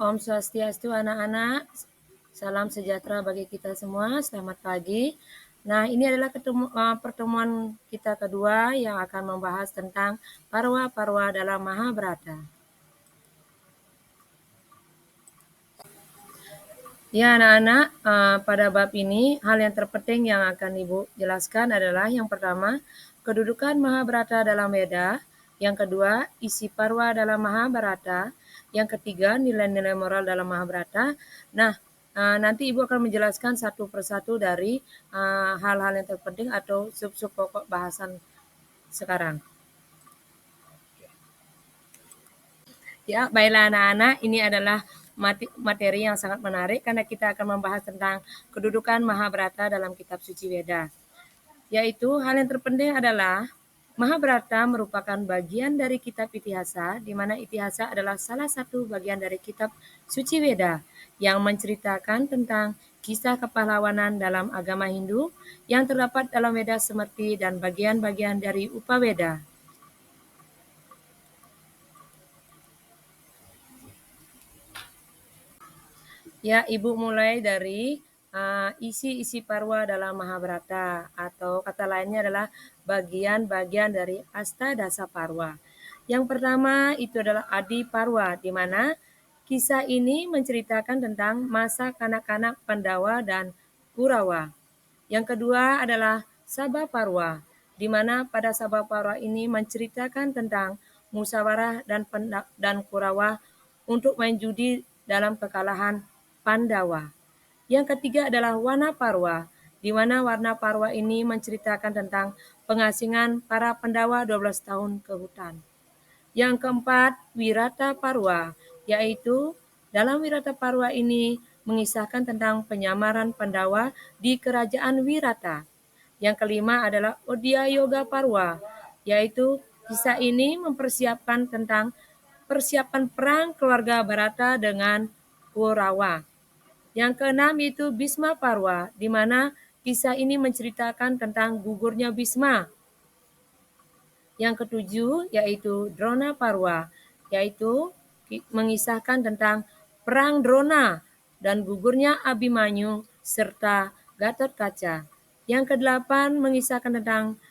Om Swastiastu anak-anak, salam sejahtera bagi kita semua, selamat pagi. Nah, ini adalah pertemuan kita kedua yang akan membahas tentang parwa-parwa dalam Mahabharata. Ya anak-anak, pada bab ini hal yang terpenting yang akan Ibu jelaskan adalah yang pertama, kedudukan Mahabharata dalam Weda, yang kedua, isi parwa dalam Mahabharata, yang ketiga, nilai-nilai moral dalam Mahabharata. Nah, nanti Ibu akan menjelaskan satu persatu dari hal-hal yang terpenting atau sub-sub pokok bahasan sekarang. Ya, baiklah anak-anak, ini adalah materi yang sangat menarik karena kita akan membahas tentang kedudukan Mahabharata dalam kitab suci Weda. Yaitu hal yang terpenting adalah Mahabharata merupakan bagian dari kitab Itihasa, di mana Itihasa adalah salah satu bagian dari kitab suci Weda yang menceritakan tentang kisah kepahlawanan dalam agama Hindu yang terdapat dalam Weda Semerti dan bagian-bagian dari Upaweda. Ya, Ibu mulai dari isi-isi parwa dalam Mahabharata atau kata lainnya adalah bagian-bagian dari Astadasa Parwa. Yang pertama itu adalah Adi Parwa, di mana kisah ini menceritakan tentang masa kanak-kanak Pandawa dan Kurawa. Yang kedua adalah Sabha Parwa, di mana pada Sabha Parwa ini menceritakan tentang musyawarah dan Kurawa untuk main judi dalam kekalahan Pandawa. Yang ketiga adalah Wana Parwa, di mana Warna Parwa ini menceritakan tentang pengasingan para Pandawa 12 tahun ke hutan. Yang keempat, Wirata Parwa, yaitu dalam Wirata Parwa ini mengisahkan tentang penyamaran Pandawa di kerajaan Wirata. Yang kelima adalah Odya Yoga Parwa, yaitu kisah ini mempersiapkan tentang persiapan perang keluarga Barata dengan Kurawa. Yang keenam itu Bhisma Parwa, di mana kisah ini menceritakan tentang gugurnya Bhisma. Yang ketujuh yaitu Drona Parwa, yaitu mengisahkan tentang perang Drona dan gugurnya Abimanyu serta Gatotkaca. Yang kedelapan mengisahkan tentang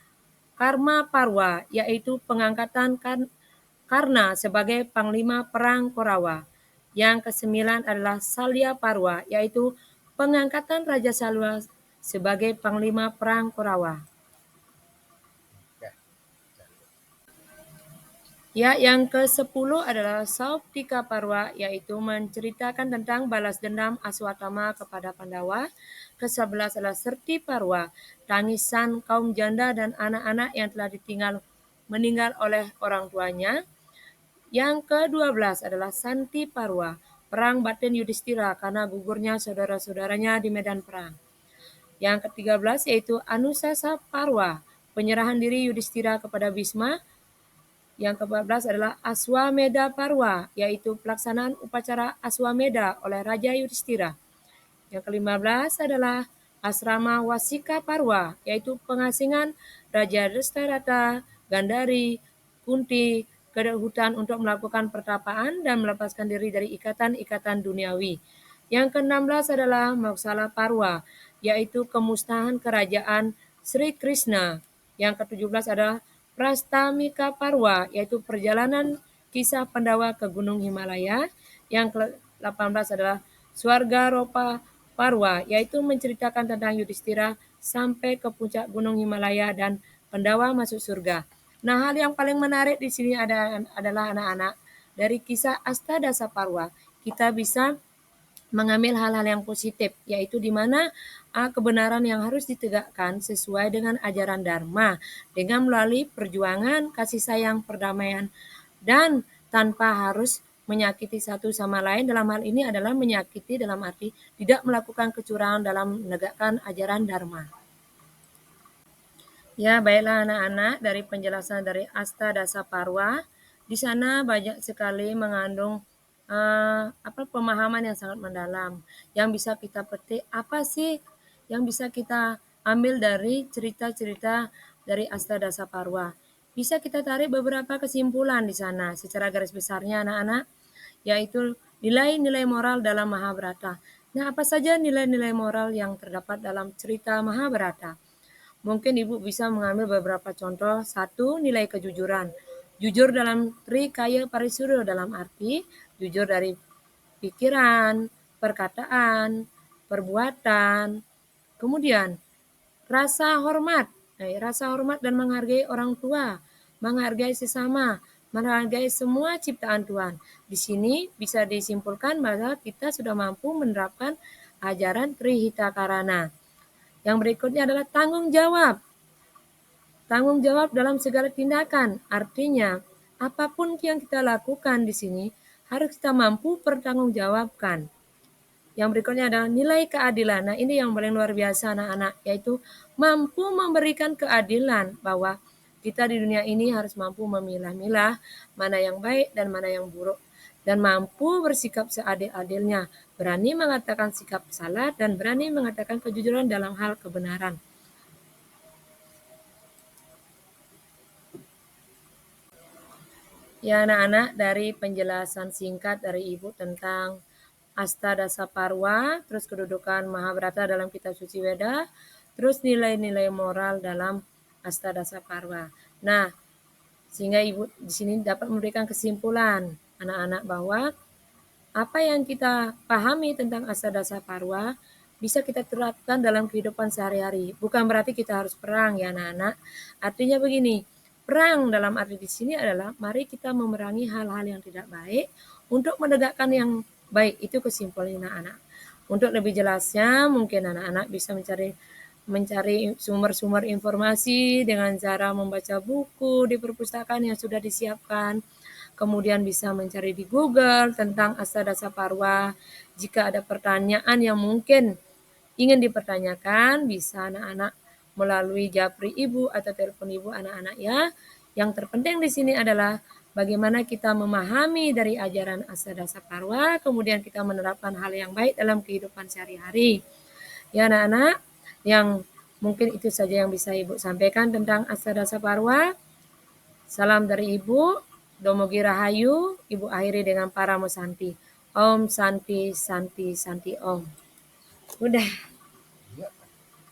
Karma Parwa, yaitu pengangkatan Karna sebagai panglima perang Korawa. Yang kesembilan adalah Salya Parwa, yaitu pengangkatan Raja Salwa sebagai panglima perang Korawa. Ya, yang ke-10 adalah Sauptika Parwa, yaitu menceritakan tentang balas dendam Aswatthama kepada Pandawa. Ke-11 adalah Serti Parwa, tangisan kaum janda dan anak-anak yang telah meninggal oleh orang tuanya. Yang ke-12 adalah Santi Parwa, perang batin Yudhistira karena gugurnya saudara-saudaranya di medan perang. Yang ke-13 yaitu Anusasa Parwa, penyerahan diri Yudhistira kepada Bhisma. Yang ke-14 adalah Aswamedha Parwa, yaitu pelaksanaan upacara Aswamedha oleh Raja Yudhistira. Yang ke-15 adalah Asrama Wasika Parwa, yaitu pengasingan Raja Drestarata, Gandhari, Kunti ke hutan untuk melakukan pertapaan dan melepaskan diri dari ikatan-ikatan duniawi. Yang ke-16 adalah Mausala Parwa, yaitu kemusnahan kerajaan Sri Krishna. Yang ke-17 adalah Prastamika Parwa, yaitu perjalanan kisah Pandawa ke Gunung Himalaya. Yang ke-18 adalah Swarga Ropa Parwa, yaitu menceritakan tentang Yudhistira sampai ke puncak Gunung Himalaya dan Pandawa masuk surga. Nah, hal yang paling menarik di sini adalah anak-anak dari kisah Astadasa Parwa. Kita bisa mengambil hal-hal yang positif, yaitu di mana kebenaran yang harus ditegakkan sesuai dengan ajaran Dharma dengan melalui perjuangan, kasih sayang, perdamaian, dan tanpa harus menyakiti satu sama lain. Dalam hal ini adalah menyakiti dalam arti tidak melakukan kecurangan dalam menegakkan ajaran Dharma. Ya, baiklah anak-anak, dari penjelasan dari Astadasa Parwa, di sana banyak sekali mengandung pemahaman yang sangat mendalam yang bisa kita petik. Apa sih yang bisa kita ambil dari cerita-cerita dari Astadasa Parwa? Bisa kita tarik beberapa kesimpulan di sana secara garis besarnya anak-anak, yaitu Nilai-nilai moral dalam Mahabharata. Nah, apa saja nilai-nilai moral yang terdapat dalam cerita Mahabharata? Mungkin Ibu bisa mengambil beberapa contoh. Satu, nilai kejujuran. Jujur dalam Trikaya Parisuruh dalam arti jujur dari pikiran, perkataan, perbuatan. Kemudian, rasa hormat. Rasa hormat dan menghargai orang tua, menghargai sesama, menghargai semua ciptaan Tuhan. Di sini bisa disimpulkan bahwa kita sudah mampu menerapkan ajaran Trihita Karana. Yang berikutnya adalah tanggung jawab. Tanggung jawab dalam segala tindakan. Artinya, apapun yang kita lakukan di sini harus kita mampu pertanggungjawabkan. Yang berikutnya adalah nilai keadilan. Nah, ini yang paling luar biasa anak-anak, yaitu mampu memberikan keadilan, bahwa kita di dunia ini harus mampu memilah-milah mana yang baik dan mana yang buruk. Dan mampu bersikap seadil-adilnya, berani mengatakan sikap salah dan berani mengatakan kejujuran dalam hal kebenaran. Ya anak-anak, dari penjelasan singkat dari Ibu tentang Astadasa Parwa, terus kedudukan Mahabharata dalam kitab suci Weda, terus nilai-nilai moral dalam Astadasa Parwa. Nah, sehingga Ibu di sini dapat memberikan kesimpulan anak-anak bahwa apa yang kita pahami tentang Astadasa Parwa bisa kita terapkan dalam kehidupan sehari-hari. Bukan berarti kita harus perang ya anak-anak. Artinya begini, perang dalam arti di sini adalah mari kita memerangi hal-hal yang tidak baik untuk menegakkan yang baik. Itu kesimpulan anak-anak. Untuk lebih jelasnya mungkin anak-anak bisa mencari sumber-sumber informasi dengan cara membaca buku di perpustakaan yang sudah disiapkan. Kemudian bisa mencari di Google tentang Astadasa Parwa. Jika ada pertanyaan yang mungkin ingin dipertanyakan, bisa anak-anak melalui japri Ibu atau telepon Ibu anak-anak ya. Yang terpenting di sini adalah bagaimana kita memahami dari ajaran Astadasa Parwa, kemudian kita menerapkan hal yang baik dalam kehidupan sehari-hari. Ya anak-anak, yang mungkin itu saja yang bisa Ibu sampaikan tentang Astadasa Parwa. Salam dari Ibu, Domogi Rahayu, Ibu akhiri dengan Paramo Santi. Om Santi Santi Santi Om. Udah.